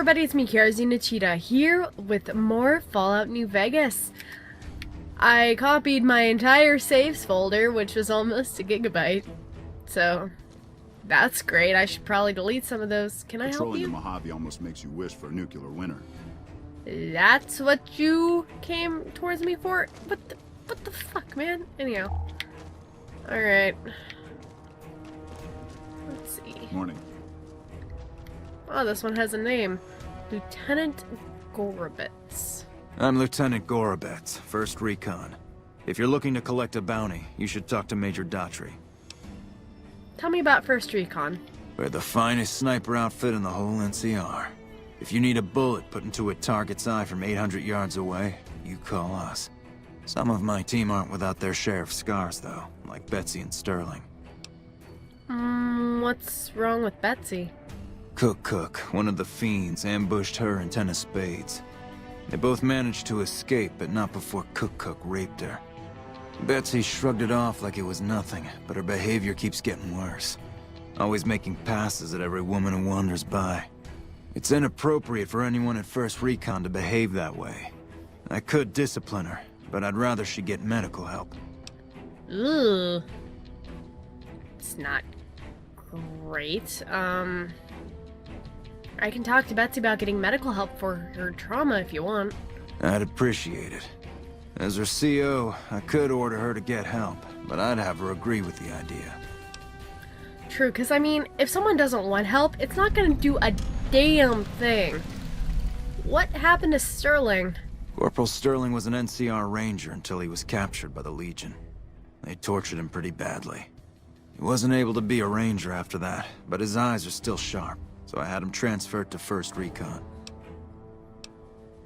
everybody, it's me, Kirazina Cheetah, here with more Fallout New Vegas. I copied my entire saves folder, which was almost a gigabyte, so that's great. I should probably delete some of those. Can I help Patrolling you? the Mojave almost makes you wish for a nuclear winter. That's what you came towards me for? What the fuck, man? Anyhow. Alright. Let's see. Morning. Oh, this one has a name. Lieutenant Gorobets. I'm Lieutenant Gorobets, 1st Recon. If you're looking to collect a bounty, you should talk to Major Daughtry. Tell me about 1st Recon. We're the finest sniper outfit in the whole NCR. If you need a bullet put into a target's eye from 800 yards away, you call us. Some of my team aren't without their share of scars, though, like Betsy and Sterling. What's wrong with Betsy? Cook, one of the fiends, ambushed her and 10 of spades. They both managed to escape, but not before Cook raped her. Betsy shrugged it off like it was nothing, but her behavior keeps getting worse. Always making passes at every woman who wanders by. It's inappropriate for anyone at 1st Recon to behave that way. I could discipline her, but I'd rather she get medical help. Ugh. It's not great. I can talk to Betsy about getting medical help for her trauma if you want. I'd appreciate it. As her CO, I could order her to get help, but I'd have her agree with the idea. True, because I mean, if someone doesn't want help, it's not gonna do a damn thing. What happened to Sterling? Corporal Sterling was an NCR ranger until he was captured by the Legion. They tortured him pretty badly. He wasn't able to be a ranger after that, but his eyes are still sharp, so I had him transferred to 1st Recon.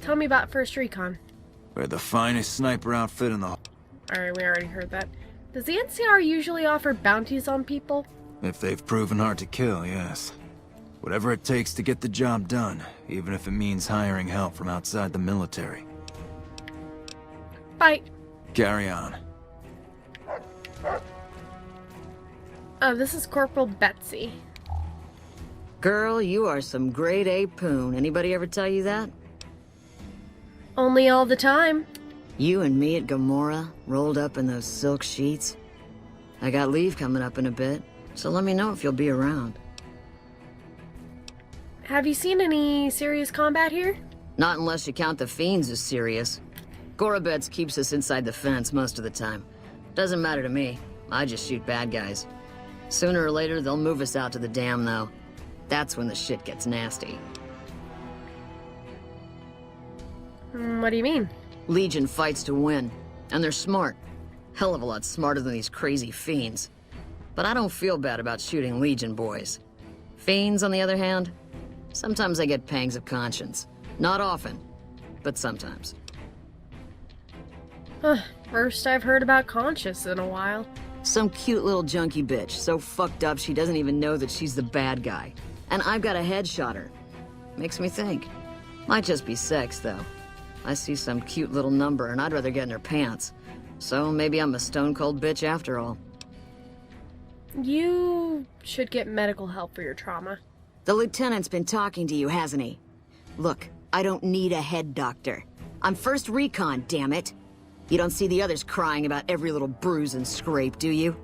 Tell me about 1st Recon. We're the finest sniper outfit in the... Alright, we already heard that. Does the NCR usually offer bounties on people? If they've proven hard to kill, yes. Whatever it takes to get the job done, even if it means hiring help from outside the military. Bye. Carry on. Oh, this is Corporal Betsy. Girl, you are some grade A poon. Anybody ever tell you that? Only all the time. You and me at Gamora, rolled up in those silk sheets. I got leave coming up in a bit, so let me know if you'll be around. Have you seen any serious combat here? Not unless you count the fiends as serious. Gorobets keeps us inside the fence most of the time. Doesn't matter to me. I just shoot bad guys. Sooner or later, they'll move us out to the dam, though. That's when the shit gets nasty. What do you mean? Legion fights to win, and they're smart. Hell of a lot smarter than these crazy fiends. But I don't feel bad about shooting Legion boys. Fiends, on the other hand, sometimes I get pangs of conscience. Not often, but sometimes. First I've heard about Conscious in a while. Some cute little junkie bitch, so fucked up she doesn't even know that she's the bad guy. And I've got a headshot her. Makes me think. Might just be sex, though. I see some cute little number and I'd rather get in her pants. So maybe I'm a stone-cold bitch after all. You should get medical help for your trauma. The lieutenant's been talking to you, hasn't he? Look, I don't need a head doctor. I'm 1st Recon, damn it. You don't see the others crying about every little bruise and scrape, do you?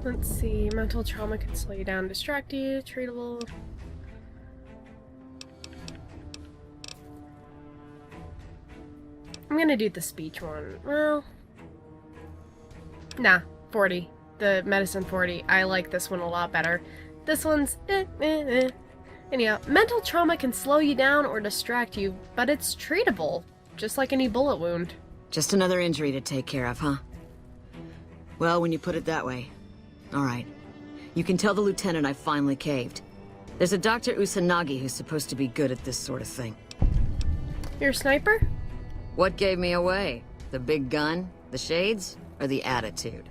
Let's see. Mental trauma can slow you down, distract you, treatable. I'm gonna do the speech one. Well, nah, 40. The medicine 40. I like this one a lot better. This one's Anyhow, mental trauma can slow you down or distract you, but it's treatable, just like any bullet wound. Just another injury to take care of, huh? Well, when you put it that way. All right. You can tell the lieutenant I finally caved. There's a Dr. Usanagi who's supposed to be good at this sort of thing. You're a sniper? What gave me away? The big gun, the shades, or the attitude?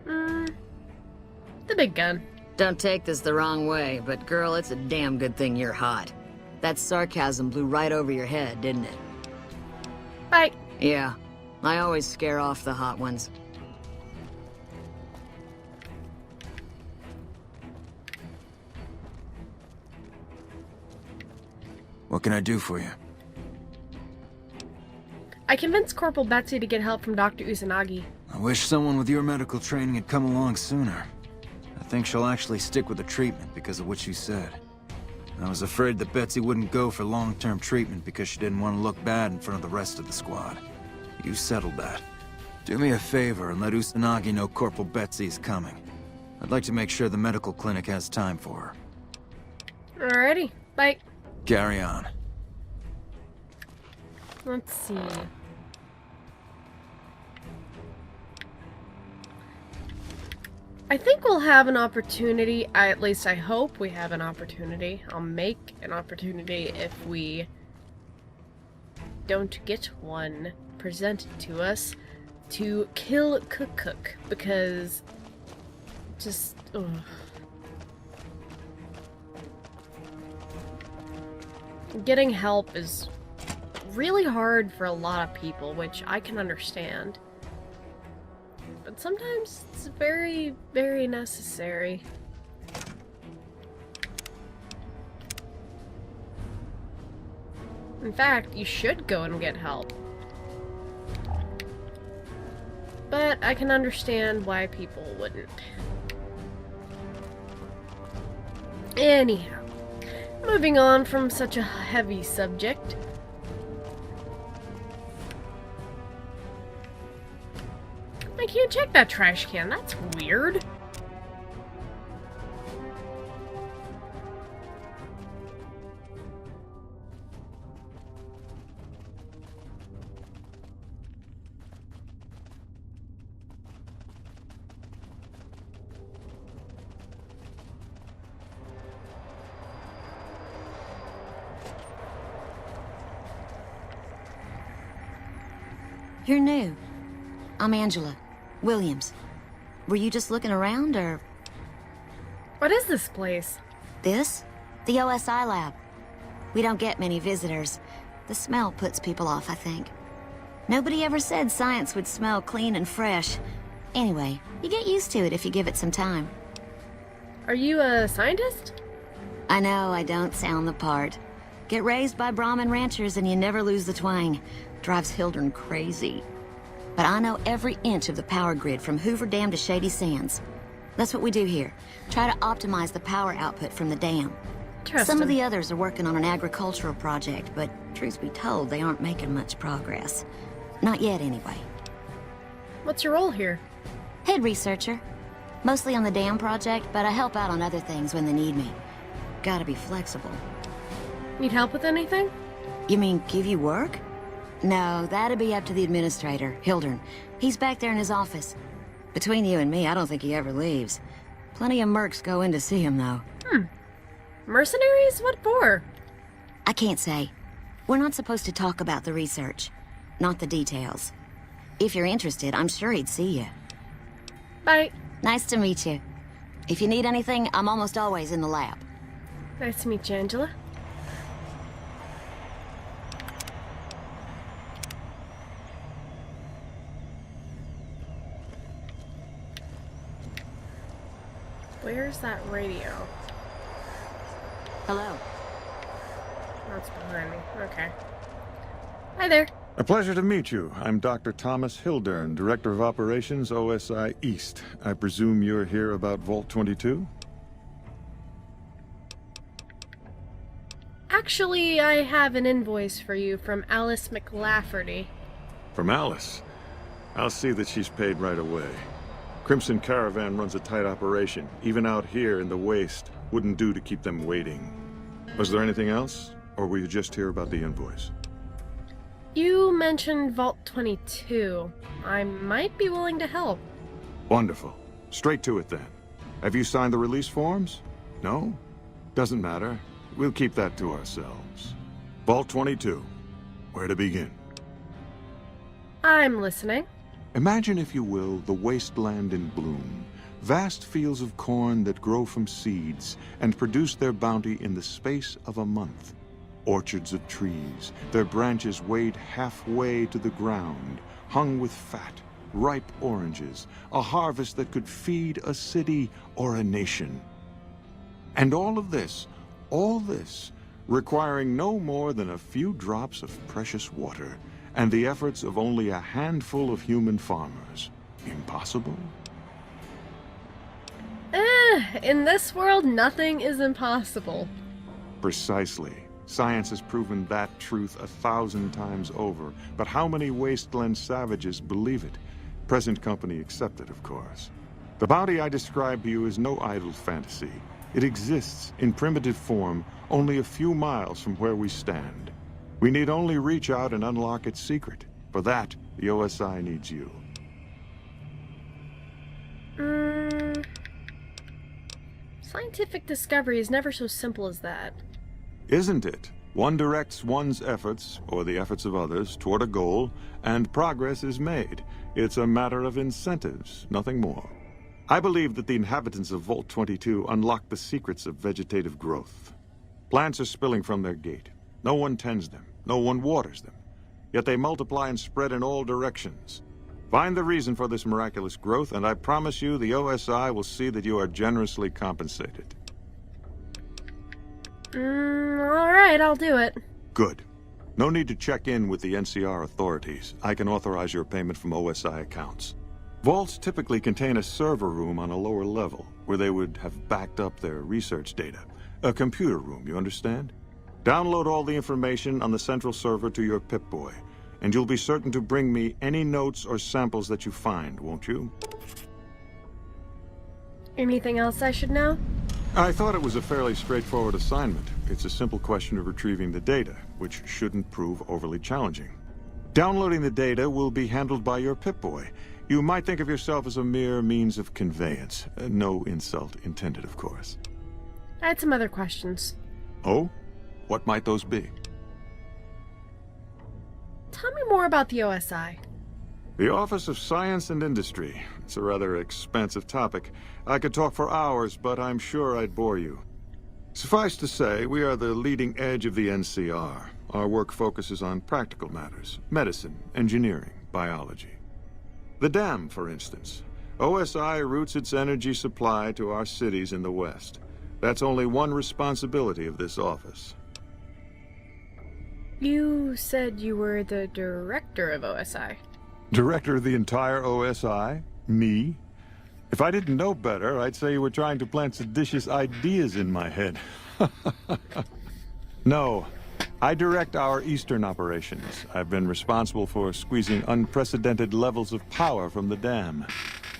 The big gun. Don't take this the wrong way, but girl, it's a damn good thing you're hot. That sarcasm blew right over your head, didn't it? Bye. Yeah, I always scare off the hot ones. What can I do for you? I convinced Corporal Betsy to get help from Dr. Uzanagi. I wish someone with your medical training had come along sooner. I think she'll actually stick with the treatment because of what you said. I was afraid that Betsy wouldn't go for long-term treatment because she didn't want to look bad in front of the rest of the squad. You settled that. Do me a favor and let Uzanagi know Corporal Betsy is coming. I'd like to make sure the medical clinic has time for her. Alrighty, bye. Carry on. Let's see. I think we'll have an opportunity, at least I hope we have an opportunity. I'll make an opportunity if we don't get one presented to us to kill Cook, because just, ugh. Getting help is really hard for a lot of people, which I can understand. But sometimes it's very, very necessary. In fact, you should go and get help. But I can understand why people wouldn't. Anyhow, moving on from such a heavy subject. I can't check that trash can. That's weird. You're new. I'm Angela Williams. Were you just looking around, or...? What is this place? This? The OSI lab. We don't get many visitors. The smell puts people off, I think. Nobody ever said science would smell clean and fresh. Anyway, you get used to it if you give it some time. Are you a scientist? I know I don't sound the part. Get raised by Brahmin ranchers and you never lose the twang. Drives Hildern crazy. But I know every inch of the power grid from Hoover Dam to Shady Sands. That's what we do here. Try to optimize the power output from the dam. Some of the others are working on an agricultural project, but truth be told, they aren't making much progress. Not yet, anyway. What's your role here? Head researcher. Mostly on the dam project, but I help out on other things when they need me. Gotta be flexible. Need help with anything? You mean give you work? No, that'd be up to the administrator, Hildern. He's back there in his office. Between you and me, I don't think he ever leaves. Plenty of mercs go in to see him, though. Mercenaries? What for? I can't say. We're not supposed to talk about the research. Not the details. If you're interested, I'm sure he'd see you. Bye. Nice to meet you. If you need anything, I'm almost always in the lab. Nice to meet you, Angela. Where's that radio? Hello. That's behind me. Okay. Hi there. A pleasure to meet you. I'm Dr. Thomas Hildern, Director of Operations, OSI East. I presume you're here about Vault 22? Actually, I have an invoice for you from Alice McLafferty. From Alice? I'll see that she's paid right away. Crimson Caravan runs a tight operation. Even out here in the waste, wouldn't do to keep them waiting. Was there anything else? Or were you just here about the invoice? You mentioned Vault 22. I might be willing to help. Wonderful. Straight to it then. Have you signed the release forms? No? Doesn't matter. We'll keep that to ourselves. Vault 22. Where to begin? I'm listening. Imagine, if you will, the wasteland in bloom. Vast fields of corn that grow from seeds and produce their bounty in the space of a month. Orchards of trees, their branches weighed halfway to the ground, hung with fat, ripe oranges, a harvest that could feed a city or a nation. And all this requiring no more than a few drops of precious water and the efforts of only a handful of human farmers. Impossible? In this world, nothing is impossible. Precisely. Science has proven that truth 1,000 times over. But how many wasteland savages believe it? Present company accepted, of course. The bounty I describe to you is no idle fantasy. It exists in primitive form only a few miles from where we stand. We need only reach out and unlock its secret. For that, the OSI needs you. Scientific discovery is never so simple as that. Isn't it? One directs one's efforts, or the efforts of others, toward a goal, and progress is made. It's a matter of incentives, nothing more. I believe that the inhabitants of Vault 22 unlock the secrets of vegetative growth. Plants are spilling from their gate. No one tends them. No one waters them. Yet they multiply and spread in all directions. Find the reason for this miraculous growth, and I promise you the OSI will see that you are generously compensated. Alright, I'll do it. Good. No need to check in with the NCR authorities. I can authorize your payment from OSI accounts. Vaults typically contain a server room on a lower level, where they would have backed up their research data. A computer room, you understand? Download all the information on the central server to your Pip-Boy, and you'll be certain to bring me any notes or samples that you find, won't you? Anything else I should know? I thought it was a fairly straightforward assignment. It's a simple question of retrieving the data, which shouldn't prove overly challenging. Downloading the data will be handled by your Pip-Boy. You might think of yourself as a mere means of conveyance. No insult intended, of course. I had some other questions. Oh? What might those be? Tell me more about the OSI. The Office of Science and Industry. It's a rather expansive topic. I could talk for hours, but I'm sure I'd bore you. Suffice to say, we are the leading edge of the NCR. Our work focuses on practical matters: medicine, engineering, biology. The dam, for instance. OSI routes its energy supply to our cities in the West. That's only one responsibility of this office. You said you were the director of OSI. Director of the entire OSI? Me? If I didn't know better, I'd say you were trying to plant seditious ideas in my head. No. I direct our eastern operations. I've been responsible for squeezing unprecedented levels of power from the dam.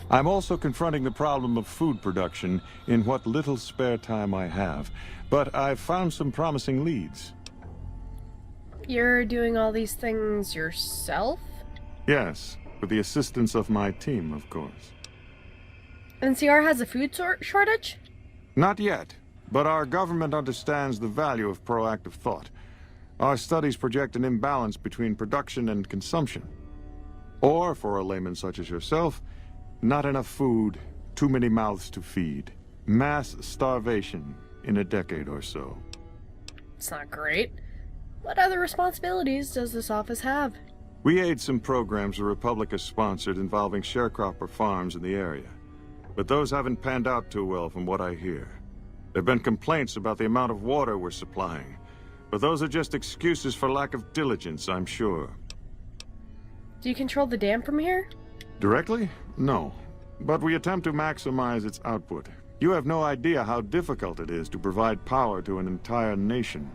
I'm also confronting the problem of food production in what little spare time I have. But I've found some promising leads. You're doing all these things yourself? Yes, with the assistance of my team, of course. NCR has a food shortage? Not yet, but our government understands the value of proactive thought. Our studies project an imbalance between production and consumption. Or, for a layman such as yourself, not enough food, too many mouths to feed. Mass starvation in a decade or so. It's not great. What other responsibilities does this office have? We aid some programs the Republic has sponsored involving sharecropper farms in the area. But those haven't panned out too well from what I hear. There have been complaints about the amount of water we're supplying. But those are just excuses for lack of diligence, I'm sure. Do you control the dam from here? Directly? No. But we attempt to maximize its output. You have no idea how difficult it is to provide power to an entire nation.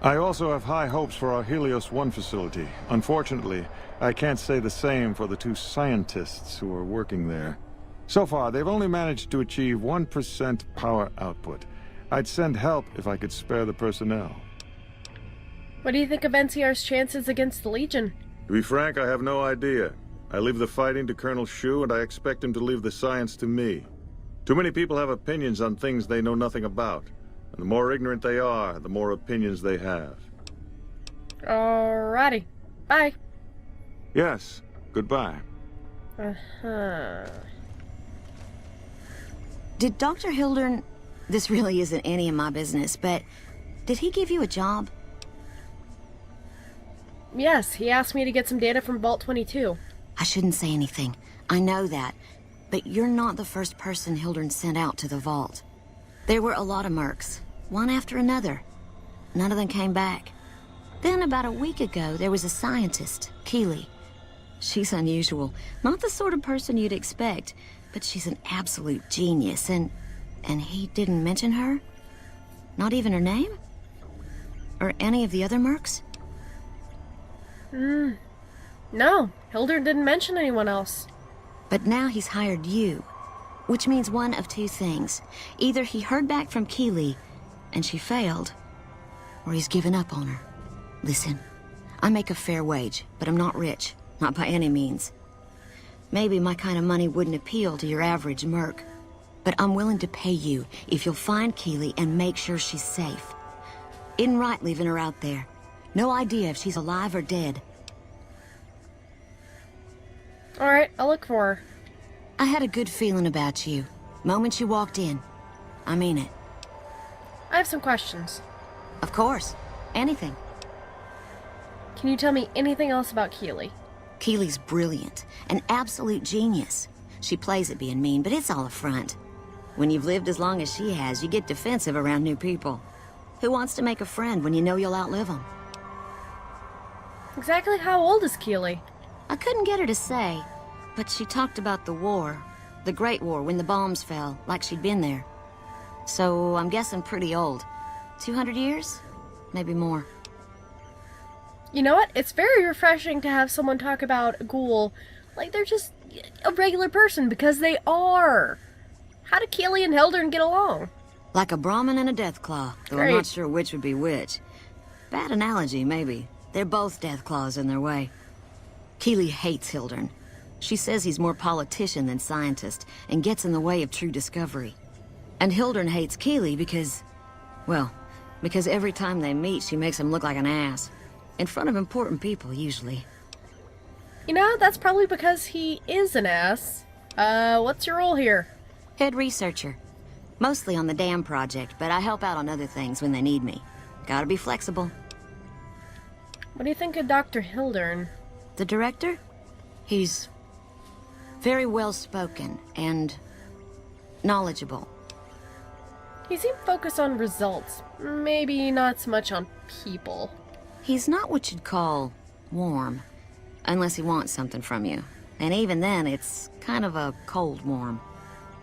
I also have high hopes for our Helios 1 facility. Unfortunately, I can't say the same for the 2 scientists who are working there. So far, they've only managed to achieve 1% power output. I'd send help if I could spare the personnel. What do you think of NCR's chances against the Legion? To be frank, I have no idea. I leave the fighting to Colonel Shu, and I expect him to leave the science to me. Too many people have opinions on things they know nothing about. And the more ignorant they are, the more opinions they have. Alrighty. Bye. Yes. Goodbye. Uh-huh. Did Dr. Hildern... This really isn't any of my business, but... Did he give you a job? Yes, he asked me to get some data from Vault 22. I shouldn't say anything. I know that. But you're not the first person Hildern sent out to the vault. There were a lot of mercs, one after another. none of them came back. Then about a week ago, there was a scientist, Keely. She's unusual. Not the sort of person you'd expect, but she's an absolute genius, and he didn't mention her? Not even her name? Or any of the other mercs? No, Hildern didn't mention anyone else. But now he's hired you, which means one of two things. Either he heard back from Keely, and she failed, or he's given up on her. Listen, I make a fair wage, but I'm not rich. Not by any means. Maybe my kind of money wouldn't appeal to your average merc, but I'm willing to pay you if you'll find Keely and make sure she's safe. Isn't right leaving her out there. No idea if she's alive or dead. Alright, I'll look for her. I had a good feeling about you. Moment you walked in. I mean it. I have some questions. Of course. Anything. Can you tell me anything else about Keely? Keely's brilliant. An absolute genius. She plays at being mean, but it's all a front. When you've lived as long as she has, you get defensive around new people. Who wants to make a friend when you know you'll outlive them? Exactly how old is Keely? I couldn't get her to say, but she talked about the war. The Great War, when the bombs fell, like she'd been there. So I'm guessing pretty old. 200 years? Maybe more. You know what? It's very refreshing to have someone talk about a ghoul like they're just a regular person, because they are. How do Keely and Hildern get along? Like a Brahmin and a Deathclaw, though I'm not sure which would be which. Bad analogy, maybe. They're both Deathclaws in their way. Keely hates Hildern. She says he's more politician than scientist, and gets in the way of true discovery. And Hildern hates Keely because, well, because every time they meet, she makes him look like an ass. In front of important people, usually. You know, that's probably because he is an ass. What's your role here? Head researcher. Mostly on the dam project, but I help out on other things when they need me. Gotta be flexible. What do you think of Dr. Hildern? The director? He's very well-spoken and knowledgeable. He seemed focused on results, maybe not so much on people. He's not what you'd call warm, unless he wants something from you. And even then, it's kind of a cold warm.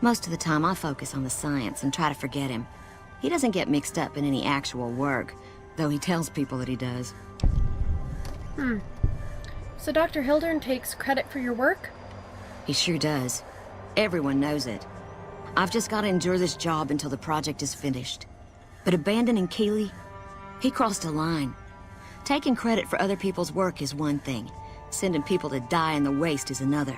Most of the time, I focus on the science and try to forget him. He doesn't get mixed up in any actual work, though he tells people that he does. So Dr. Hildern takes credit for your work? He sure does. Everyone knows it. I've just got to endure this job until the project is finished. But abandoning Keely, he crossed a line. Taking credit for other people's work is one thing. Sending people to die in the waste is another.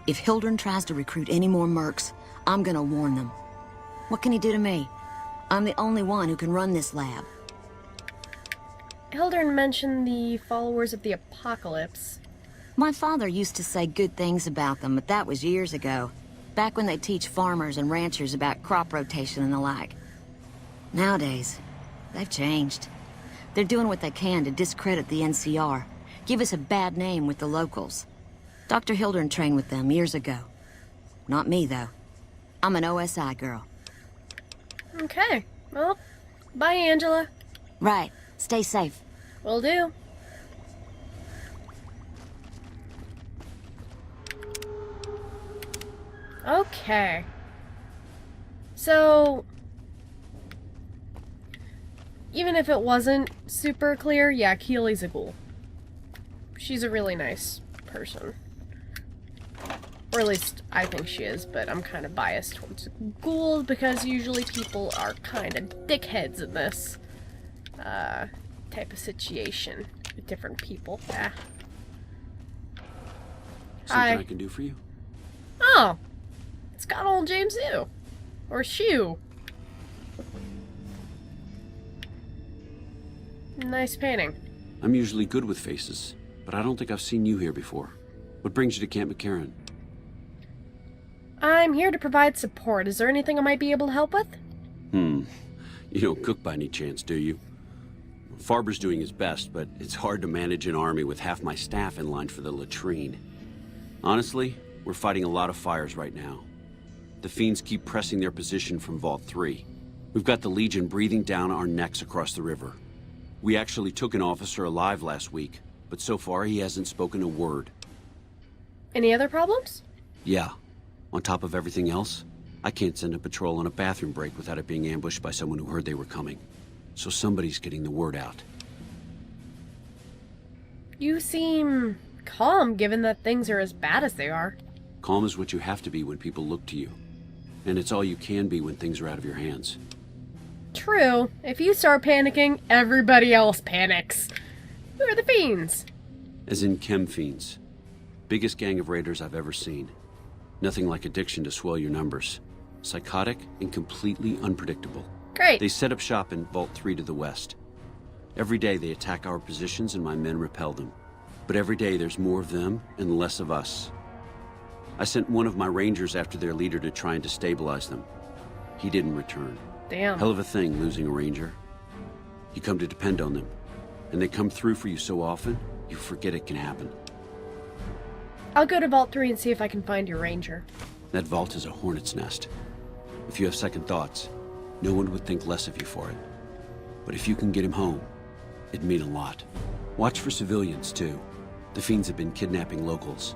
If Hildern tries to recruit any more mercs, I'm gonna warn them. What can he do to me? I'm the only one who can run this lab. Hildern mentioned the followers of the apocalypse. My father used to say good things about them, but that was years ago. Back when they teach farmers and ranchers about crop rotation and the like. Nowadays, they've changed. They're doing what they can to discredit the NCR, give us a bad name with the locals. Dr. Hildern trained with them years ago. Not me, though. I'm an OSI girl. Okay, well, bye, Angela. Right. Stay safe. Will do. Okay. So, even if it wasn't super clear, yeah, Keely's a ghoul. She's a really nice person. Or at least I think she is, but I'm kind of biased towards ghouls because usually people are kind of dickheads in this type of situation with different people. Yeah. Something I can do for you? Oh! It's got old James Ew. Or Shoe. Nice painting. I'm usually good with faces, but I don't think I've seen you here before. What brings you to Camp McCarran? I'm here to provide support. Is there anything I might be able to help with? You don't cook by any chance, do you? Farber's doing his best, but it's hard to manage an army with half my staff in line for the latrine. Honestly, we're fighting a lot of fires right now. The Fiends keep pressing their position from Vault 3. We've got the Legion breathing down our necks across the river. We actually took an officer alive last week, but so far he hasn't spoken a word. Any other problems? Yeah. On top of everything else, I can't send a patrol on a bathroom break without it being ambushed by someone who heard they were coming. So somebody's getting the word out. You seem calm, given that things are as bad as they are. Calm is what you have to be when people look to you. And it's all you can be when things are out of your hands. True. If you start panicking, everybody else panics. Who are the fiends? As in chem fiends. Biggest gang of raiders I've ever seen. Nothing like addiction to swell your numbers. Psychotic and completely unpredictable. Great. They set up shop in Vault 3 to the west. Every day they attack our positions and my men repel them. But every day there's more of them and less of us. I sent one of my rangers after their leader to try and destabilize them. He didn't return. Damn. Hell of a thing, losing a ranger. You come to depend on them. And they come through for you so often, you forget it can happen. I'll go to Vault 3 and see if I can find your ranger. That vault is a hornet's nest. If you have second thoughts, no one would think less of you for it. But if you can get him home, it'd mean a lot. Watch for civilians, too. The fiends have been kidnapping locals.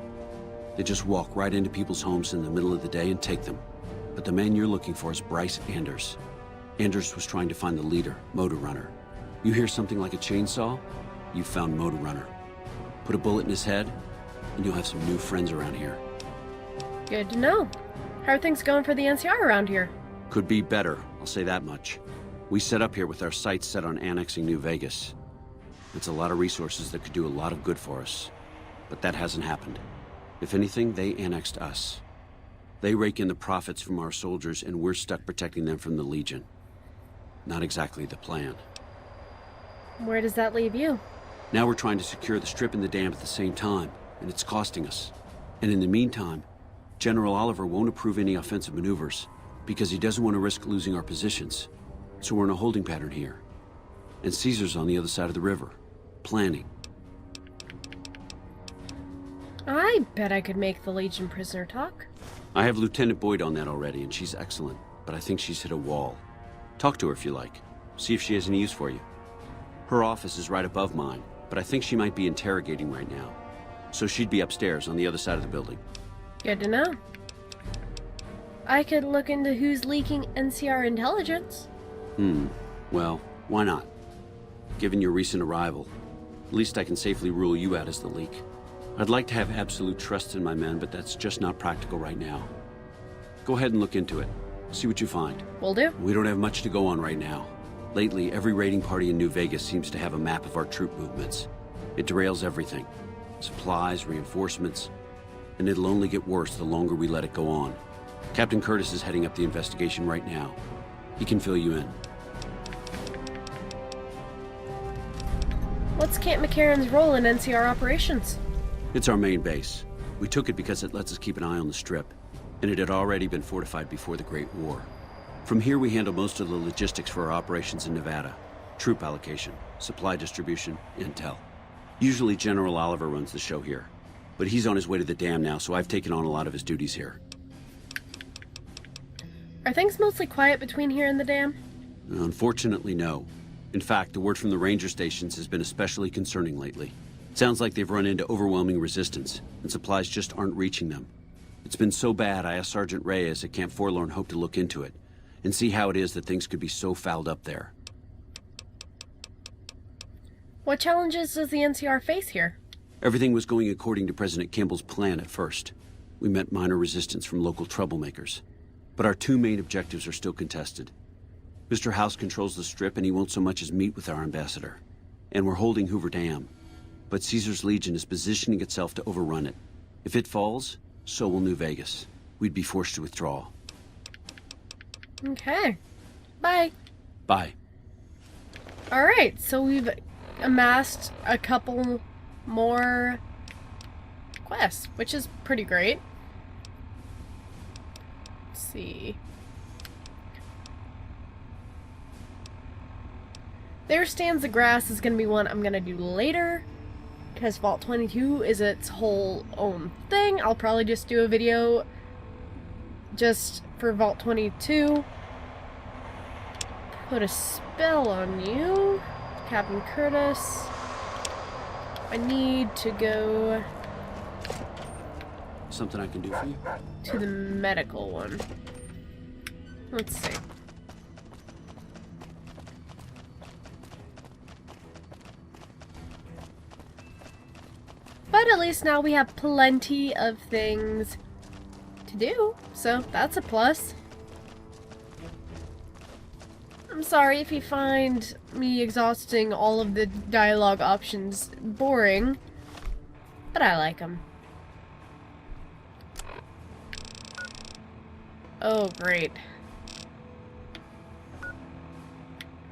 They just walk right into people's homes in the middle of the day and take them. But the man you're looking for is Bryce Anders. Anders was trying to find the leader, Motor Runner. You hear something like a chainsaw? You've found Motor Runner. Put a bullet in his head, and you'll have some new friends around here. Good to know. How are things going for the NCR around here? Could be better, I'll say that much. We set up here with our sights set on annexing New Vegas. It's a lot of resources that could do a lot of good for us. But that hasn't happened. If anything, they annexed us. They rake in the profits from our soldiers, and we're stuck protecting them from the Legion. Not exactly the plan. Where does that leave you? Now we're trying to secure the Strip and the dam at the same time, and it's costing us. And in the meantime, General Oliver won't approve any offensive maneuvers, because he doesn't want to risk losing our positions. So we're in a holding pattern here. And Caesar's on the other side of the river, planning. I bet I could make the Legion prisoner talk. I have Lieutenant Boyd on that already, and she's excellent, but I think she's hit a wall. Talk to her if you like. See if she has any use for you. Her office is right above mine, but I think she might be interrogating right now. So she'd be upstairs on the other side of the building. Good to know. I could look into who's leaking NCR intelligence. Well, why not? Given your recent arrival, at least I can safely rule you out as the leak. I'd like to have absolute trust in my men, but that's just not practical right now. Go ahead and look into it. See what you find. Will do. We don't have much to go on right now. Lately, every raiding party in New Vegas seems to have a map of our troop movements. It derails everything. Supplies, reinforcements. And it'll only get worse the longer we let it go on. Captain Curtis is heading up the investigation right now. He can fill you in. What's Camp McCarran's role in NCR operations? It's our main base. We took it because it lets us keep an eye on the Strip, and it had already been fortified before the Great War. From here we handle most of the logistics for our operations in Nevada. Troop allocation, supply distribution, intel. Usually General Oliver runs the show here, but he's on his way to the dam now, so I've taken on a lot of his duties here. Are things mostly quiet between here and the dam? Unfortunately, no. In fact, the word from the ranger stations has been especially concerning lately. Sounds like they've run into overwhelming resistance, and supplies just aren't reaching them. It's been so bad, I asked Sergeant Reyes at Camp Forlorn Hope to look into it, and see how it is that things could be so fouled up there. What challenges does the NCR face here? Everything was going according to President Kimball's plan at first. We met minor resistance from local troublemakers. But our two main objectives are still contested. Mr. House controls the Strip, and he won't so much as meet with our ambassador. And we're holding Hoover Dam. But Caesar's Legion is positioning itself to overrun it. If it falls, so will New Vegas. We'd be forced to withdraw. Okay. Bye. Bye. Alright, so we've amassed a couple more quests, which is pretty great. Let's see. There Stands the Grass is going to be one I'm going to do later, because Vault 22 is its whole own thing. I'll probably just do a video just for Vault 22. Put a spell on you. Captain Curtis. I need to go Something I can do for you? to the medical one. Let's see. But at least now we have plenty of things to do, so that's a plus. I'm sorry if you find me exhausting all of the dialogue options boring, but I like them. Oh, great.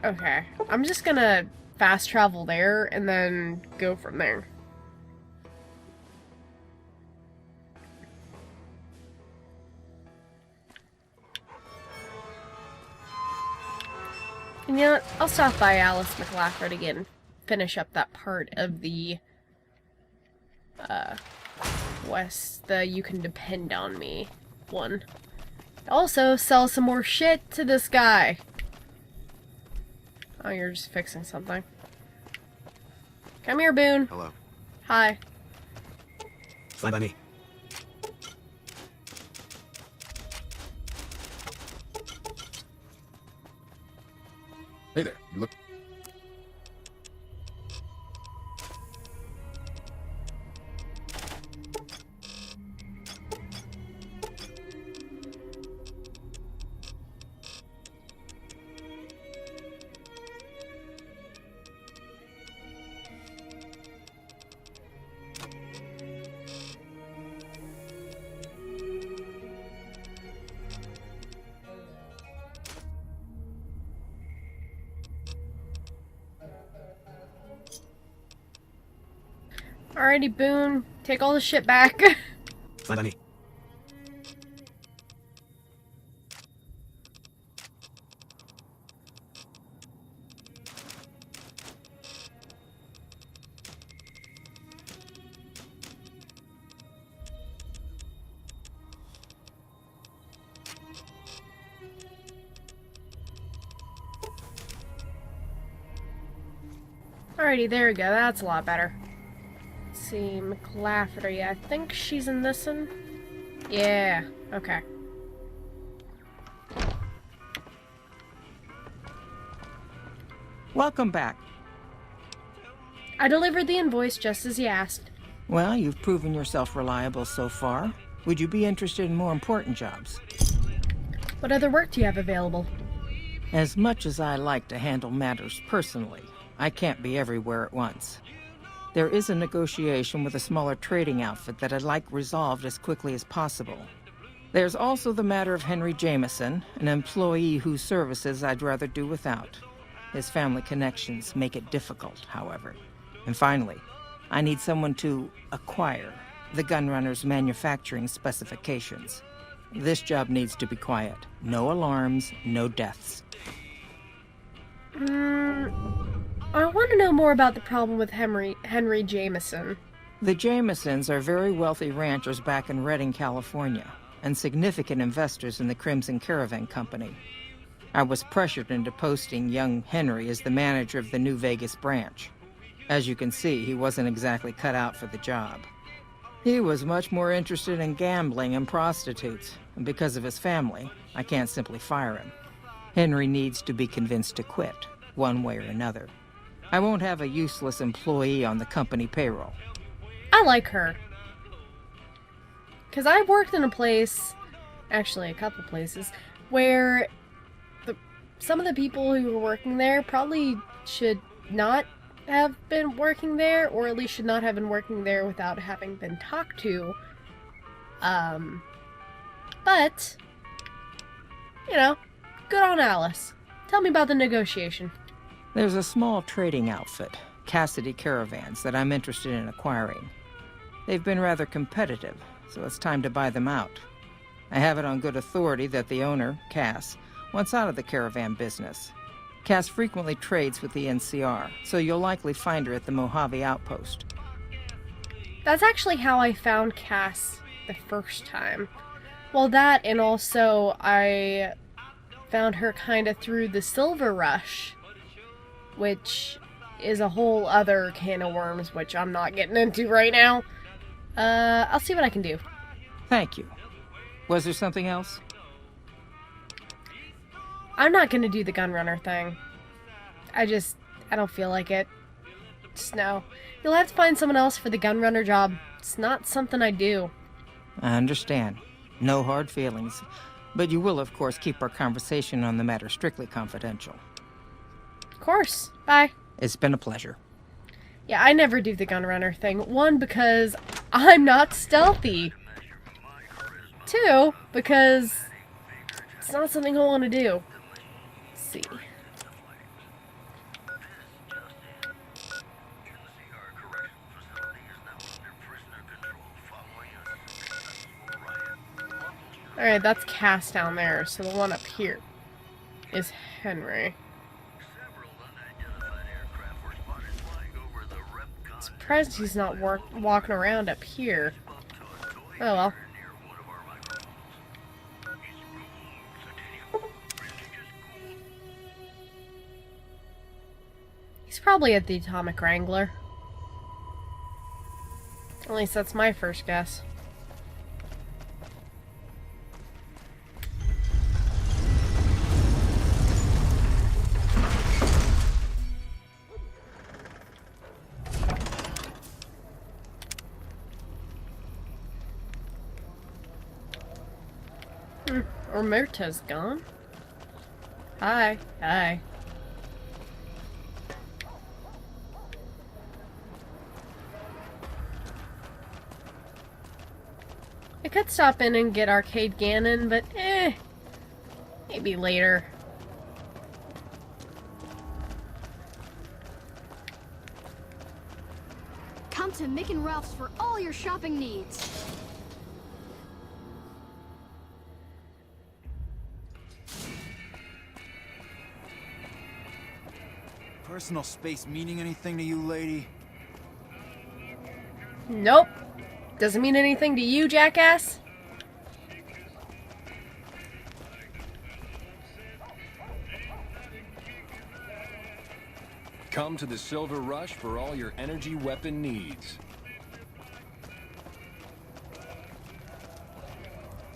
Okay, I'm just gonna fast travel there and then go from there. And you know what? I'll stop by Alice McLaughlin again, finish up that part of the the You Can Depend on Me one. Also, sell some more shit to this guy. Oh, you're just fixing something. Come here, Boone. Hello. Hi. Fine by me. Hey there. You look. Alrighty, Boone. Take all the shit back. Fine by me. Alrighty, there we go. That's a lot better. Let's see, McLafferty. I think she's in this one. Yeah. Okay. Welcome back. I delivered the invoice just as you asked. Well, you've proven yourself reliable so far. Would you be interested in more important jobs? What other work do you have available? As much as I like to handle matters personally, I can't be everywhere at once. There is a negotiation with a smaller trading outfit that I'd like resolved as quickly as possible. There's also the matter of Henry Jameson, an employee whose services I'd rather do without. His family connections make it difficult, however. And finally, I need someone to acquire the Gunrunner's manufacturing specifications. This job needs to be quiet. No alarms, no deaths. I want to know more about the problem with Henry Jameson. The Jamesons are very wealthy ranchers back in Redding, California, and significant investors in the Crimson Caravan Company. I was pressured into posting young Henry as the manager of the New Vegas branch. As you can see, he wasn't exactly cut out for the job. He was much more interested in gambling and prostitutes, and because of his family, I can't simply fire him. Henry needs to be convinced to quit, one way or another. I won't have a useless employee on the company payroll. I like her. Because I've worked in a place, actually a couple places, where some of the people who were working there probably should not have been working there, or at least should not have been working there without having been talked to. But, you know, good on Alice. Tell me about the negotiation. There's a small trading outfit, Cassidy Caravans, that I'm interested in acquiring. They've been rather competitive, so it's time to buy them out. I have it on good authority that the owner, Cass, wants out of the caravan business. Cass frequently trades with the NCR, so you'll likely find her at the Mojave Outpost. That's actually how I found Cass the first time. Well, that, and also I found her kind of through the Silver Rush, which is a whole other can of worms, which I'm not getting into right now. I'll see what I can do. Thank you. Was there something else? I'm not gonna do the gunrunner thing. I don't feel like it. Just no. You'll have to find someone else for the gunrunner job. It's not something I do. I understand. No hard feelings. But you will, of course, keep our conversation on the matter strictly confidential. Of course. Bye. It's been a pleasure. Yeah, I never do the gunrunner thing. One, because I'm not stealthy. Two, because it's not something I want to do. Let's see. Alright, that's Cass down there, so the one up here is Henry. Surprised he's not walking around up here. Oh well. He's probably at the Atomic Wrangler. At least that's my first guess. Omerta's gone. Hi. Hi. I could stop in and get Arcade Ganon, but maybe later. Come to Mick and Ralph's for all your shopping needs. Personal space meaning anything to you, lady? Nope. Doesn't mean anything to you, jackass. Come to the Silver Rush for all your energy weapon needs.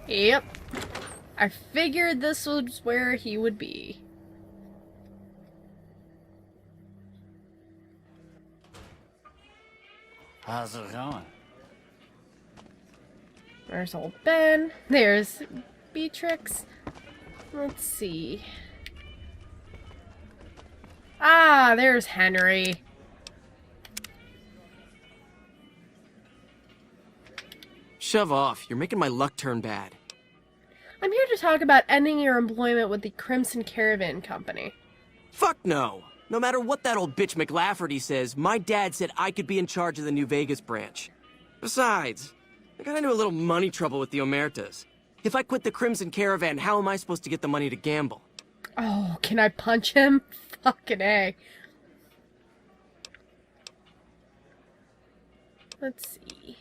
Yep. I figured this was where he would be. How's it going? There's old Ben. There's Beatrix. Let's see. Ah, there's Henry. Shove off. You're making my luck turn bad. I'm here to talk about ending your employment with the Crimson Caravan Company. Fuck no. No matter what that old bitch McLafferty says, my dad said I could be in charge of the New Vegas branch. Besides, I got into a little money trouble with the Omertas. If I quit the Crimson Caravan, how am I supposed to get the money to gamble? Oh, can I punch him? Fucking A. Let's see.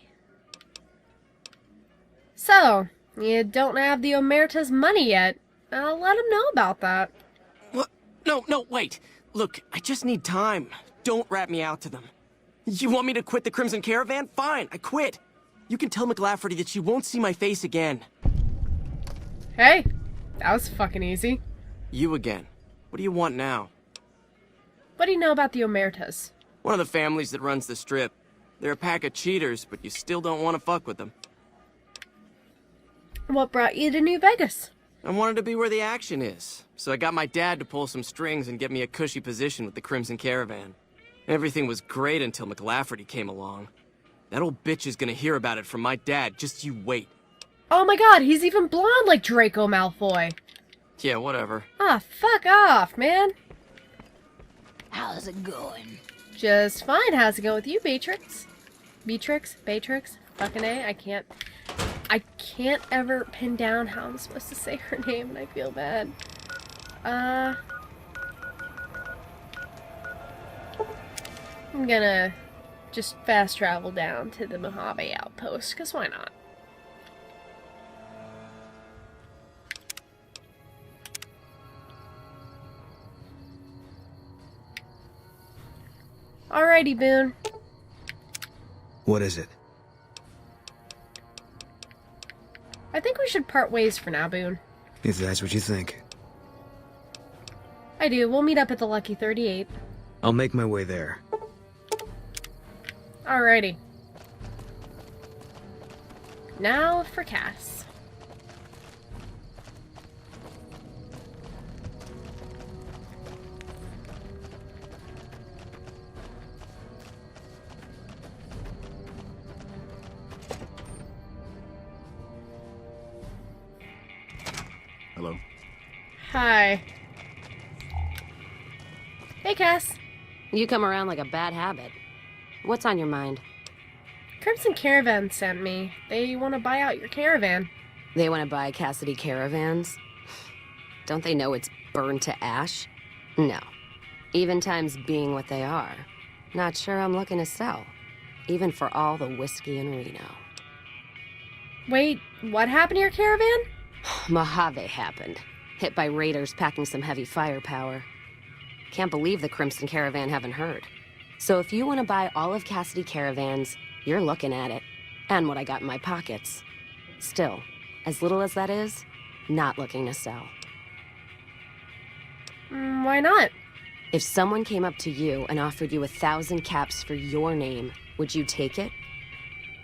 So, you don't have the Omerta's money yet. I'll let him know about that. What? No, wait. Look, I just need time. Don't rat me out to them. You want me to quit the Crimson Caravan? Fine, I quit. You can tell McLafferty that she won't see my face again. Hey, that was fucking easy. You again. What do you want now? What do you know about the Omertas? One of the families that runs the strip. They're a pack of cheaters, but you still don't want to fuck with them. What brought you to New Vegas? I wanted to be where the action is, so I got my dad to pull some strings and get me a cushy position with the Crimson Caravan. Everything was great until McLafferty came along. That old bitch is gonna hear about it from my dad, just you wait. Oh my god, he's even blonde like Draco Malfoy. Yeah, whatever. Ah, fuck off, man. How's it going? Just fine. How's it going with you, Beatrix? Beatrix? Fucking A, I can't ever pin down how I'm supposed to say her name, and I feel bad. I'm gonna just fast travel down to the Mojave Outpost, because why not? Alrighty, Boone. What is it? I think we should part ways for now, Boone. If that's what you think. I do. We'll meet up at the Lucky 38. I'll make my way there. Alrighty. Now for Cass. Hello. Hi. Hey, Cass. You come around like a bad habit. What's on your mind? Crimson Caravan sent me. They want to buy out your caravan. They want to buy Cassidy Caravans? Don't they know it's burned to ash? No. Even times being what they are. Not sure I'm looking to sell. Even for all the whiskey in Reno. Wait, what happened to your caravan? Mojave happened. Hit by raiders packing some heavy firepower. Can't believe the Crimson Caravan haven't heard. So if you want to buy all of Cassidy Caravans, you're looking at it. And what I got in my pockets. Still, as little as that is, not looking to sell. Why not? If someone came up to you and offered you 1,000 caps for your name, would you take it?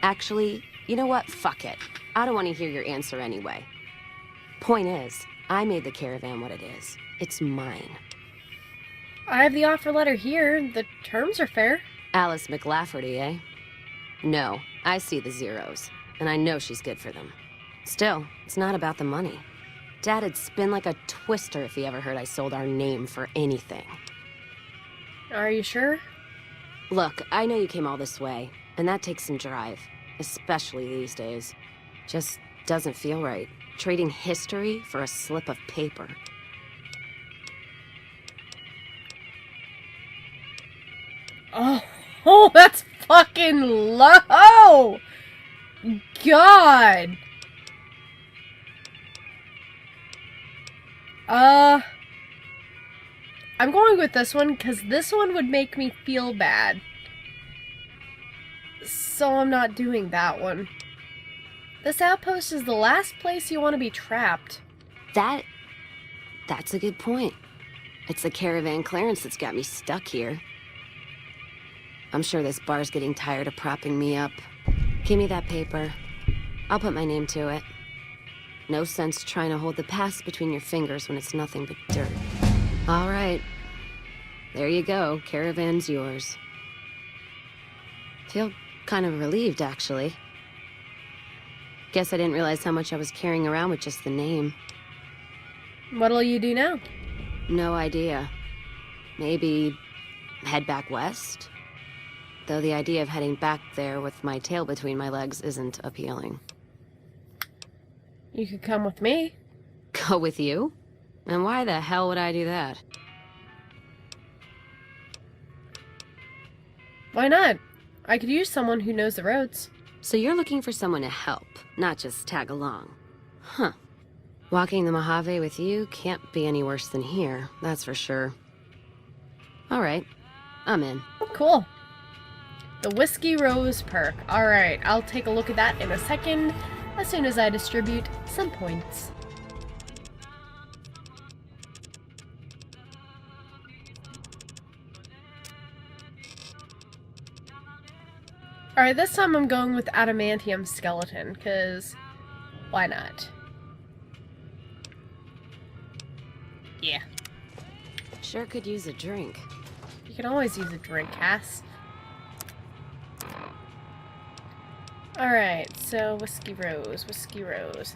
Actually, you know what? Fuck it. I don't want to hear your answer anyway. Point is, I made the caravan what it is. It's mine. I have the offer letter here. The terms are fair. Alice McLafferty, eh? No, I see the zeros, and I know she's good for them. Still, it's not about the money. Dad'd spin like a twister if he ever heard I sold our name for anything. Are you sure? Look, I know you came all this way, and that takes some drive, especially these days. Just doesn't feel right. Trading history for a slip of paper. Oh, that's fucking low! God! I'm going with this one, because this one would make me feel bad. So I'm not doing that one. This outpost is the last place you want to be trapped. That's a good point. It's the caravan clearance that's got me stuck here. I'm sure this bar's getting tired of propping me up. Give me that paper. I'll put my name to it. No sense trying to hold the past between your fingers when it's nothing but dirt. All right. There you go. Caravan's yours. Feel kind of relieved, actually. Guess I didn't realize how much I was carrying around with just the name. What'll you do now? No idea. Maybe head back west? Though the idea of heading back there with my tail between my legs isn't appealing. You could come with me. Go with you? And why the hell would I do that? Why not? I could use someone who knows the roads. So you're looking for someone to help, not just tag along. Huh. Walking the Mojave with you can't be any worse than here, that's for sure. Alright, I'm in. Cool. The Whiskey Rose perk. Alright, I'll take a look at that in a second, as soon as I distribute some points. Alright, this time I'm going with Adamantium Skeleton, because why not? Yeah. Sure could use a drink. You can always use a drink, Cass. Alright, so Whiskey Rose.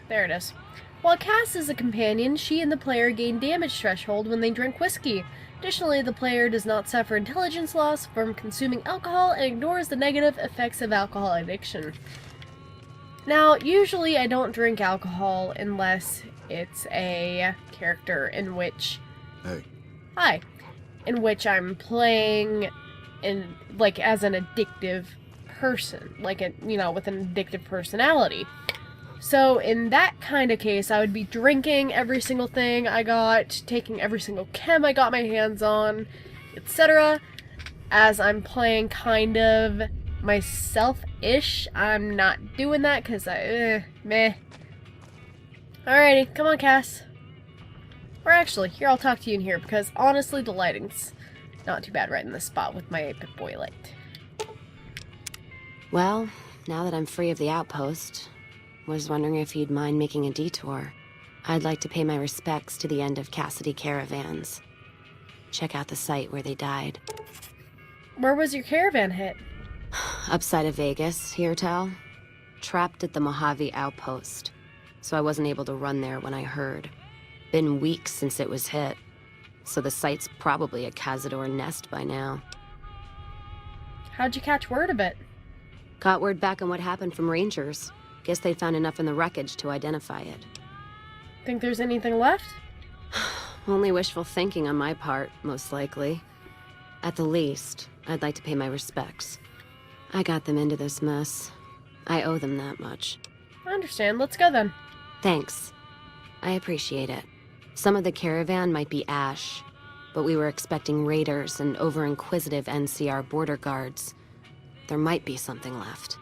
There it is. While Cass is a companion, she and the player gain damage threshold when they drink whiskey. Additionally, the player does not suffer intelligence loss from consuming alcohol and ignores the negative effects of alcohol addiction. Now, usually I don't drink alcohol unless it's a character in which... Hey. Hi. In which I'm playing in, like, as an addictive person. Like, with an addictive personality. So, in that kind of case, I would be drinking every single thing I got, taking every single chem I got my hands on, etc. as I'm playing kind of myself-ish. I'm not doing that because meh. Alrighty, come on, Cass. Or actually, here, I'll talk to you in here because honestly, the lighting's not too bad right in this spot with my 8-bit boy light. Well, now that I'm free of the outpost, was wondering if you'd mind making a detour. I'd like to pay my respects to the end of Cassidy caravans. Check out the site where they died. Where was your caravan hit? Upside of Vegas, hear tell? Trapped at the Mojave outpost. So I wasn't able to run there when I heard. Been weeks since it was hit. So the site's probably a Cazador nest by now. How'd you catch word of it? Got word back on what happened from Rangers. Guess they found enough in the wreckage to identify it. Think there's anything left? Only wishful thinking on my part, most likely. At the least, I'd like to pay my respects. I got them into this mess. I owe them that much. I understand. Let's go then. Thanks. I appreciate it. Some of the caravan might be ash, but we were expecting raiders and over-inquisitive NCR border guards. There might be something left.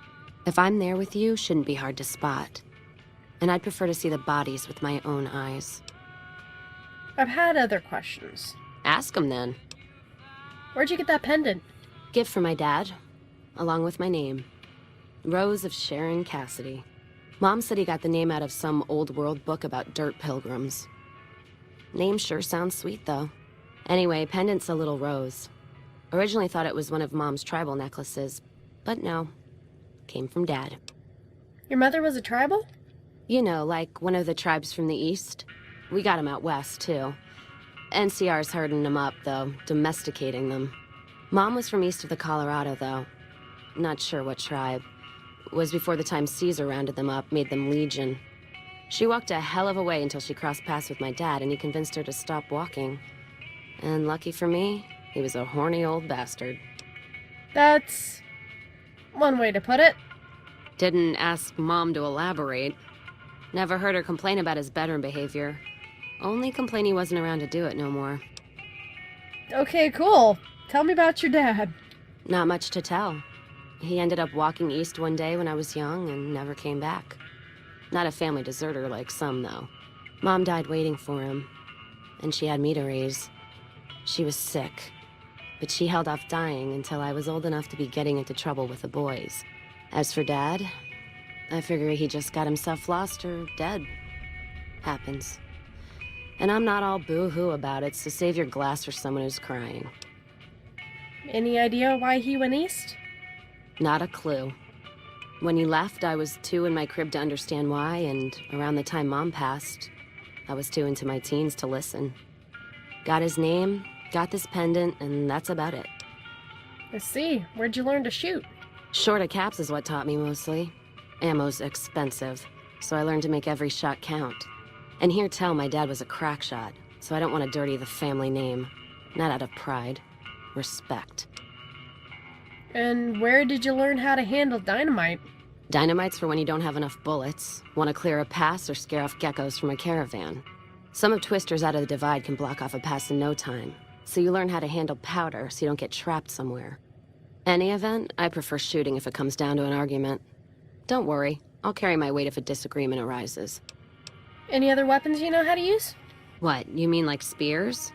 If I'm there with you, shouldn't be hard to spot. And I'd prefer to see the bodies with my own eyes. I've had other questions. Ask them then. Where'd you get that pendant? Gift from my dad, along with my name. Rose of Sharon Cassidy. Mom said he got the name out of some old world book about dirt pilgrims. Name sure sounds sweet, though. Anyway, pendant's a little rose. Originally thought it was one of Mom's tribal necklaces, but no. Came from Dad. Your mother was a tribal? You know, like one of the tribes from the east. We got them out west, too. NCR's herding them up, though, domesticating them. Mom was from east of the Colorado, though. Not sure what tribe. Was before the time Caesar rounded them up, made them legion. She walked a hell of a way until she crossed paths with my dad, and he convinced her to stop walking. And lucky for me, he was a horny old bastard. That's one way to put it. Didn't ask Mom to elaborate. Never heard her complain about his bedroom behavior. Only complain he wasn't around to do it no more. Okay, cool. Tell me about your dad. Not much to tell. He ended up walking east one day when I was young and never came back. Not a family deserter like some, though. Mom died waiting for him, and she had me to raise. She was sick, but she held off dying until I was old enough to be getting into trouble with the boys. As for Dad, I figure he just got himself lost or dead. Happens. And I'm not all boo-hoo about it, so save your glass for someone who's crying. Any idea why he went east? Not a clue. When he left, I was too in my crib to understand why, and around the time Mom passed, I was too into my teens to listen. Got his name, got this pendant, and that's about it. I see. Where'd you learn to shoot? Short of caps is what taught me mostly. Ammo's expensive, so I learned to make every shot count. And hear tell my dad was a crack shot, so I don't want to dirty the family name. Not out of pride. Respect. And where did you learn how to handle dynamite? Dynamite's for when you don't have enough bullets, want to clear a pass, or scare off geckos from a caravan. Some of Twister's out of the Divide can block off a pass in no time, so you learn how to handle powder so you don't get trapped somewhere. Any event, I prefer shooting if it comes down to an argument. Don't worry, I'll carry my weight if a disagreement arises. Any other weapons you know how to use? What, you mean like spears?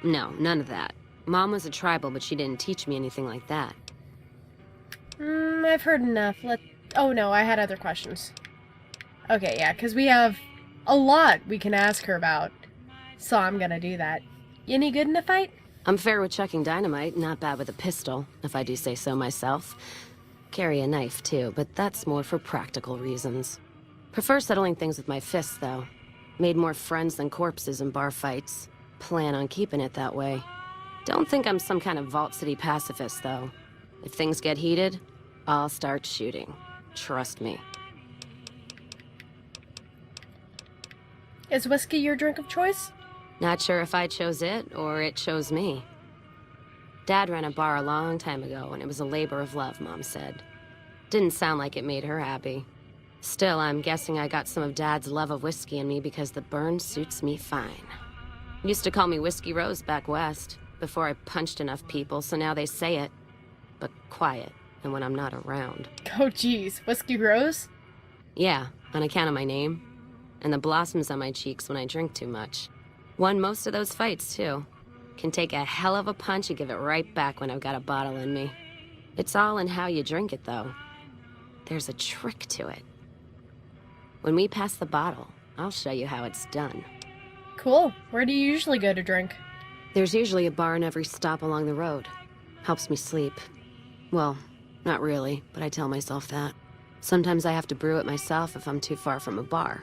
No, none of that. Mom was a tribal, but she didn't teach me anything like that. I've heard enough. Oh no, I had other questions. Okay, yeah, because we have a lot we can ask her about. So I'm gonna do that. You any good in a fight? I'm fair with chucking dynamite, not bad with a pistol, if I do say so myself. Carry a knife, too, but that's more for practical reasons. Prefer settling things with my fists, though. Made more friends than corpses in bar fights. Plan on keeping it that way. Don't think I'm some kind of Vault City pacifist, though. If things get heated, I'll start shooting. Trust me. Is whiskey your drink of choice? Not sure if I chose it, or it chose me. Dad ran a bar a long time ago, and it was a labor of love, Mom said. Didn't sound like it made her happy. Still, I'm guessing I got some of Dad's love of whiskey in me because the burn suits me fine. Used to call me Whiskey Rose back west. before I punched enough people, so now they say it. But quiet, and when I'm not around. Oh geez, Whiskey Rose? Yeah, on account of my name. And the blossoms on my cheeks when I drink too much. Won most of those fights, too. Can take a hell of a punch and give it right back when I've got a bottle in me. It's all in how you drink it, though. There's a trick to it. When we pass the bottle, I'll show you how it's done. Cool. Where do you usually go to drink? There's usually a bar in every stop along the road. Helps me sleep. Well, not really, but I tell myself that. Sometimes I have to brew it myself if I'm too far from a bar.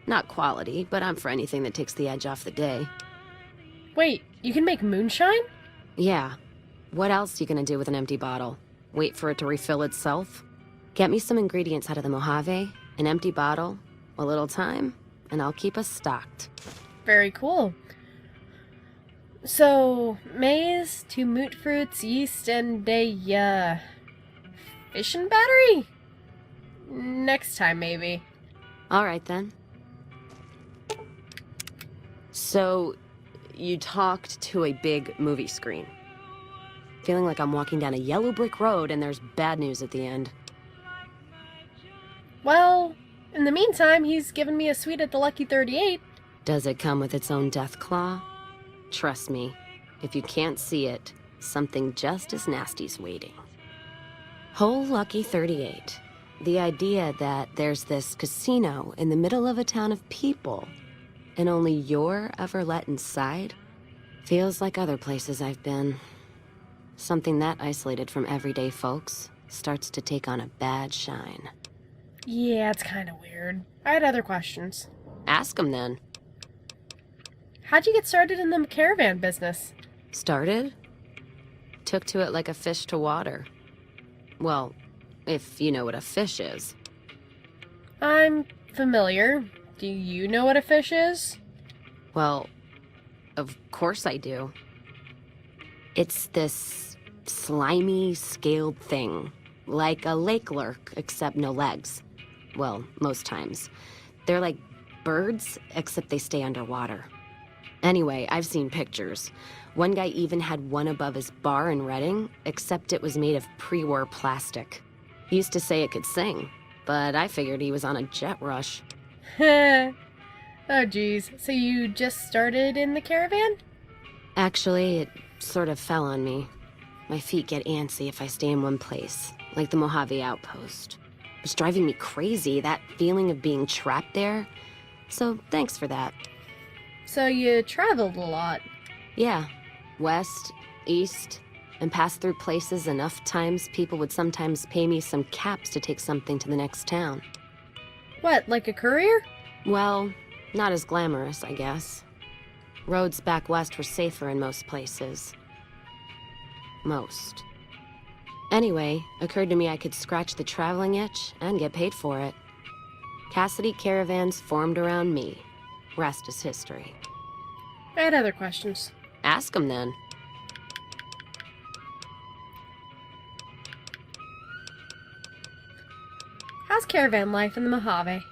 Not quality, but I'm for anything that takes the edge off the day. Wait, you can make moonshine? Yeah. What else you gonna do with an empty bottle? Wait for it to refill itself? Get me some ingredients out of the Mojave, an empty bottle, a little time, and I'll keep us stocked. Very cool. So, maize, 2 moot fruits, yeast, and a, fission battery? Next time, maybe. Alright then. So, you talked to a big movie screen. Feeling like I'm walking down a yellow brick road and there's bad news at the end. Well, in the meantime, he's given me a suite at the Lucky 38. Does it come with its own death claw? Trust me, if you can't see it, something just as nasty's waiting. Whole Lucky 38. The idea that there's this casino in the middle of a town of people, and only you're ever let inside, feels like other places I've been. Something that isolated from everyday folks starts to take on a bad shine. Yeah, it's kind of weird. I had other questions. Ask 'em then. How'd you get started in the caravan business? Started? Took to it like a fish to water. Well, if you know what a fish is. I'm familiar. Do you know what a fish is? Well, of course I do. It's this slimy, scaled thing. Like a lake lurk, except no legs. Well, most times. They're like birds, except they stay underwater. Anyway, I've seen pictures. One guy even had one above his bar in Reading, except it was made of pre-war plastic. He used to say it could sing, but I figured he was on a jet rush. Oh geez, so you just started in the caravan? Actually, it sort of fell on me. My feet get antsy if I stay in one place, like the Mojave Outpost. It's driving me crazy, that feeling of being trapped there. So thanks for that. So you traveled a lot? Yeah, west, east, and passed through places enough times people would sometimes pay me some caps to take something to the next town. What, like a courier? Well, not as glamorous, I guess. Roads back west were safer in most places. Most. Anyway, occurred to me I could scratch the traveling itch and get paid for it. Cassidy caravans formed around me. Rest is history. I had other questions. Ask 'em then. How's caravan life in the Mojave?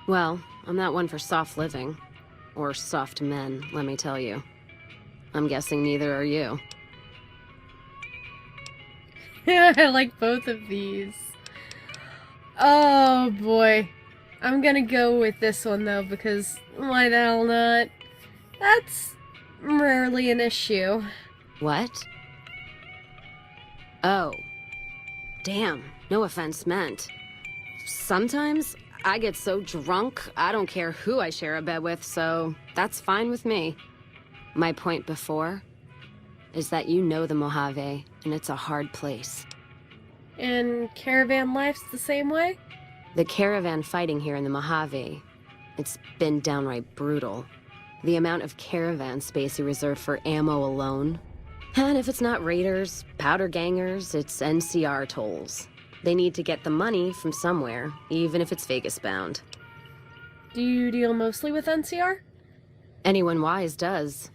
Well, I'm not one for soft living. Or soft men, let me tell you. I'm guessing neither are you. I like both of these. Oh boy. I'm gonna go with this one though, because why the hell not? That's rarely an issue. What? Oh. Damn, no offense meant. Sometimes I get so drunk, I don't care who I share a bed with, so that's fine with me. My point before is that you know the Mojave, and it's a hard place. And caravan life's the same way? The caravan fighting here in the Mojave, it's been downright brutal. The amount of caravan space you reserve for ammo alone. And if it's not raiders, powder gangers, it's NCR tolls. They need to get the money from somewhere, even if it's Vegas bound. Do you deal mostly with NCR? Anyone wise does.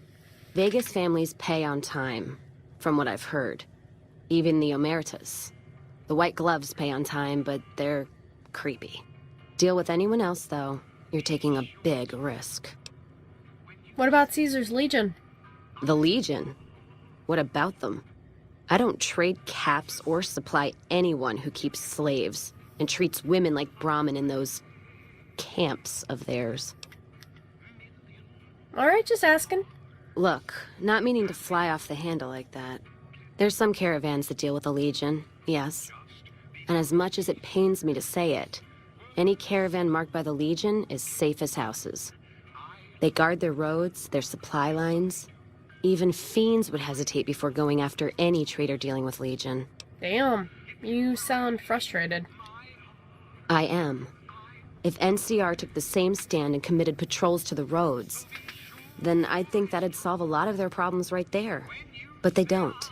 Vegas families pay on time, from what I've heard. Even the Omertas. The White Gloves pay on time, but they're creepy. Deal with anyone else, though, you're taking a big risk. What about Caesar's Legion? The Legion? What about them? I don't trade caps or supply anyone who keeps slaves and treats women like Brahmin in those camps of theirs. Alright, just asking. Look, not meaning to fly off the handle like that. There's some caravans that deal with the Legion, yes. And as much as it pains me to say it, any caravan marked by the Legion is safe as houses. They guard their roads, their supply lines. Even fiends would hesitate before going after any trader dealing with Legion. Damn, you sound frustrated. I am. If NCR took the same stand and committed patrols to the roads, then I'd think that'd solve a lot of their problems right there. But they don't.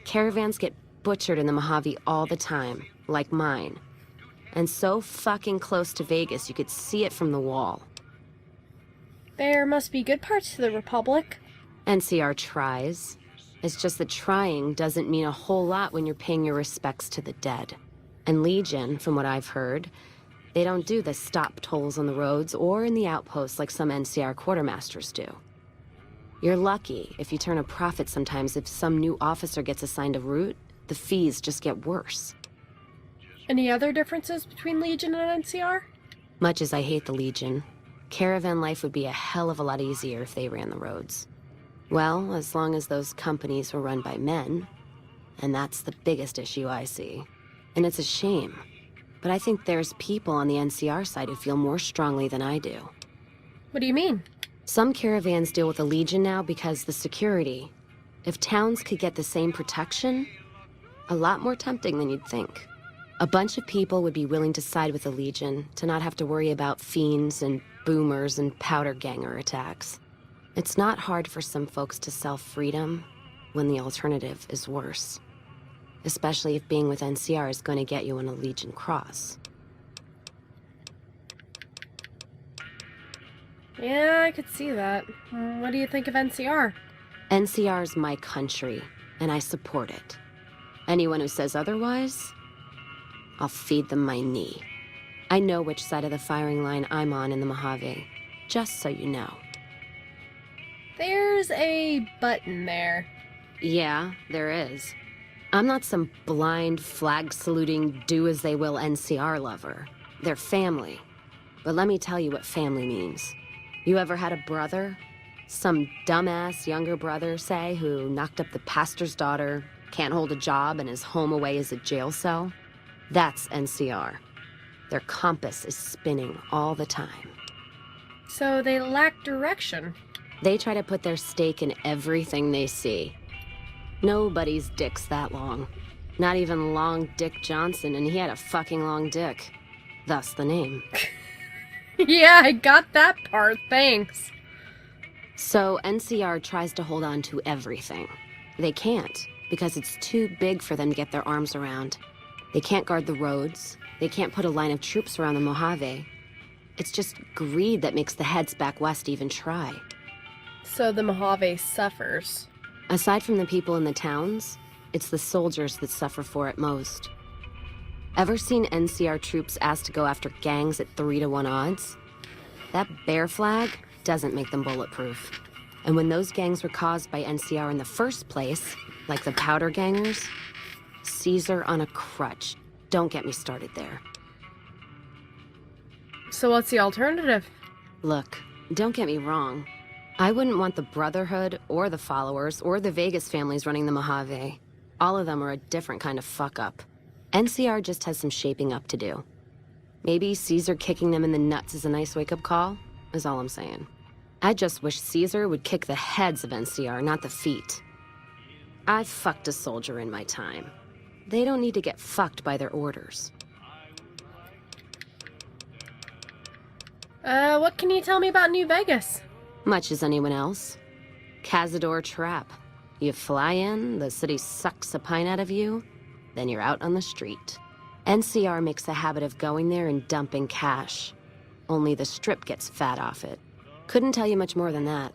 Caravans get butchered in the Mojave all the time, like mine. And so fucking close to Vegas you could see it from the wall. There must be good parts to the Republic. NCR tries. It's just that trying doesn't mean a whole lot when you're paying your respects to the dead. And Legion, from what I've heard, they don't do the stop tolls on the roads or in the outposts like some NCR quartermasters do. You're lucky if you turn a profit sometimes. If some new officer gets assigned a route, the fees just get worse. Any other differences between Legion and NCR? Much as I hate the Legion, caravan life would be a hell of a lot easier if they ran the roads. Well, as long as those companies were run by men. And that's the biggest issue I see. And it's a shame. But I think there's people on the NCR side who feel more strongly than I do. What do you mean? Some caravans deal with the Legion now because the security. If towns could get the same protection, a lot more tempting than you'd think. A bunch of people would be willing to side with the Legion to not have to worry about fiends and boomers and powder ganger attacks. It's not hard for some folks to sell freedom when the alternative is worse. Especially if being with NCR is going to get you on a Legion cross. Yeah, I could see that. What do you think of NCR? NCR is my country, and I support it. Anyone who says otherwise, I'll feed them my knee. I know which side of the firing line I'm on in the Mojave, just so you know. There's a button there. Yeah, there is. I'm not some blind, flag-saluting, do-as-they-will NCR lover. They're family. But let me tell you what family means. You ever had a brother? Some dumbass younger brother, say, who knocked up the pastor's daughter, can't hold a job, and is home away as a jail cell? That's NCR. Their compass is spinning all the time. So they lack direction. They try to put their stake in everything they see. Nobody's dick's that long. Not even Long Dick Johnson, and he had a fucking long dick. Thus the name. Yeah, I got that part, thanks. So NCR tries to hold on to everything. They can't, because it's too big for them to get their arms around. They can't guard the roads. They can't put a line of troops around the Mojave. It's just greed that makes the heads back west even try. So the Mojave suffers. Aside from the people in the towns, it's the soldiers that suffer for it most. Ever seen NCR troops asked to go after gangs at 3-to-1 odds? That bear flag doesn't make them bulletproof. And when those gangs were caused by NCR in the first place, like the powder gangers, Caesar on a crutch. Don't get me started there. So what's the alternative? Look, don't get me wrong. I wouldn't want the Brotherhood, or the Followers, or the Vegas families running the Mojave. All of them are a different kind of fuck-up. NCR just has some shaping up to do. Maybe Caesar kicking them in the nuts is a nice wake-up call, is all I'm saying. I just wish Caesar would kick the heads of NCR, not the feet. I've fucked a soldier in my time. They don't need to get fucked by their orders. What can you tell me about New Vegas? Much as anyone else. Cazador Trap. You fly in, the city sucks a pint out of you, then you're out on the street. NCR makes a habit of going there and dumping cash. Only the Strip gets fat off it. Couldn't tell you much more than that.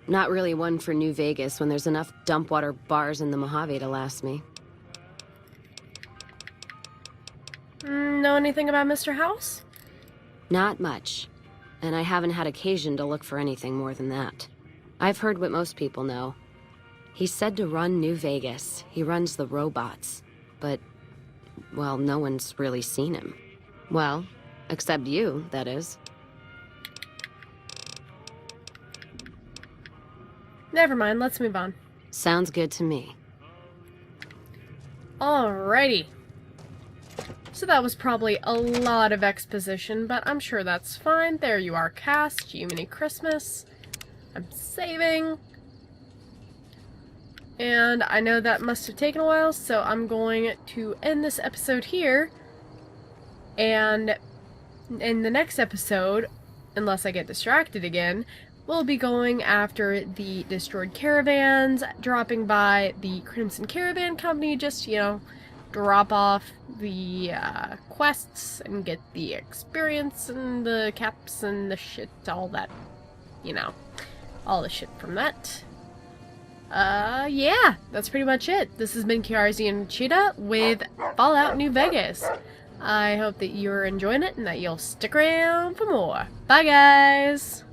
Not really one for New Vegas when there's enough dump water bars in the Mojave to last me. Know anything about Mr. House? Not much. And I haven't had occasion to look for anything more than that. I've heard what most people know. He's said to run New Vegas. He runs the robots. But, well, no one's really seen him. Well, except you, that is. Never mind, let's move on. Sounds good to me. Alrighty. So that was probably a lot of exposition, but I'm sure that's fine. There you are, cast. Jiminy Christmas. I'm saving. And I know that must have taken a while, so I'm going to end this episode here. And in the next episode, unless I get distracted again, we'll be going after the destroyed caravans, dropping by the Crimson Caravan Company, just, you know, drop off the quests and get the experience and the caps and the shit, all that, you know, all the shit from that. Yeah, that's pretty much it. This has been KRZ and Cheetah with Fallout New Vegas. I hope that you're enjoying it and that you'll stick around for more. Bye, guys!